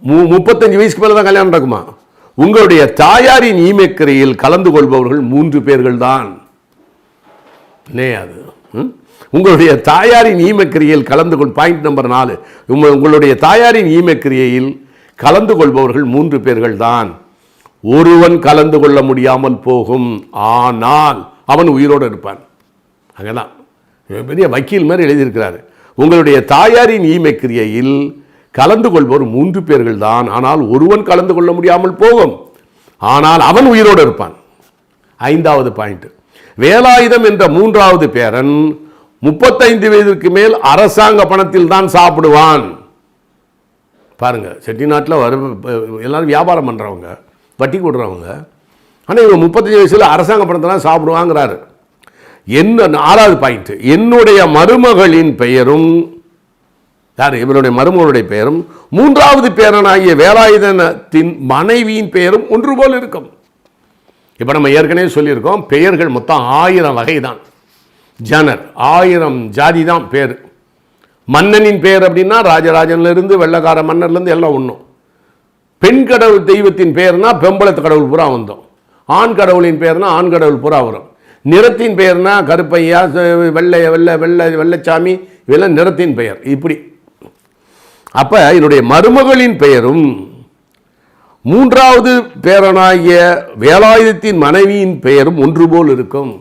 35 வயசுக்கு மேலே தான் கல்யாணம் நடக்குமா? உங்களுடைய தாயாரின் ஈமக்கிரையில் கலந்து கொள்பவர்கள் 3 பேர்கள் தான். அது உங்களுடைய தாயாரின் ஈமக்கிரையில் கலந்து கொள். பாயிண்ட் நம்பர் 4, உங்களுடைய தாயாரின் ஈமக்கிரையில் கலந்து கொள்பவர்கள் 3 பேர்கள் தான். ஒருவன் கலந்து கொள்ள முடியாமல் போகும், ஆனால் அவன் உயிரோடு இருப்பான். அங்கதான் பெரிய வக்கீல் மாதிரி எழுதியிருக்கிறாரு. உங்களுடைய தாயாரின் ஈமக்கிரையில் கலந்து கொள்பவர் 3 பேர்கள் தான், ஆனால் ஒருவன் கலந்து கொள்ள முடியாமல் போகும், ஆனால் அவன் உயிரோடு இருப்பான். 5வது பாயிண்ட், வேலாயுதம் என்ற 3வது பேரன் 35 வயதிற்கு மேல் அரசாங்க பணத்தில் தான் சாப்பிடுவான். பாருங்க, செட்டிநாட்டில் எல்லாரும் வியாபாரம் பண்ணுறவங்க, வட்டி கொடுறவங்க, ஆனால் இவங்க 35 வயசில் அரசாங்க பணத்தை தான் சாப்பிடுவாங்கிறாரு. என்ன 4வது பாயிண்ட், என்னுடைய மருமகளின் பெயரும், யார் இவருடைய மருமகளுடைய பெயரும் 3வது பேரனாகிய வேலாயுதத்தின் மனைவியின் பெயரும் ஒன்று போல் இருக்கும். இப்போ நம்ம ஏற்கனவே சொல்லியிருக்கோம், பெயர்கள் மொத்தம் 1000 வகை தான். ஜனர் 1000 ஜாதி தான் பேர். மன்னனின் பெயர் அப்படின்னா ராஜராஜன்லேருந்து வெள்ளக்கார மன்னர்லேருந்து எல்லாம் ஒன்றும். பெண் கடவுள் தெய்வத்தின் பெயர்னா பெம்பளத்து கடவுள் பூரா வந்தோம். ஆண் கடவுளின் பெயர்னா ஆண் கடவுள் பூரா வரும். நிறத்தின் பெயர்னா கருப்பையா, வெள்ளைச்சாமி, இதெல்லாம் நிறத்தின் பெயர். இப்படி அப்போ என்னுடைய மருமகளின் பெயரும் 3வது பேரனாகிய வேலாயுதத்தின் மனைவியின் பெயரும் ஒன்று போல் இருக்கும்.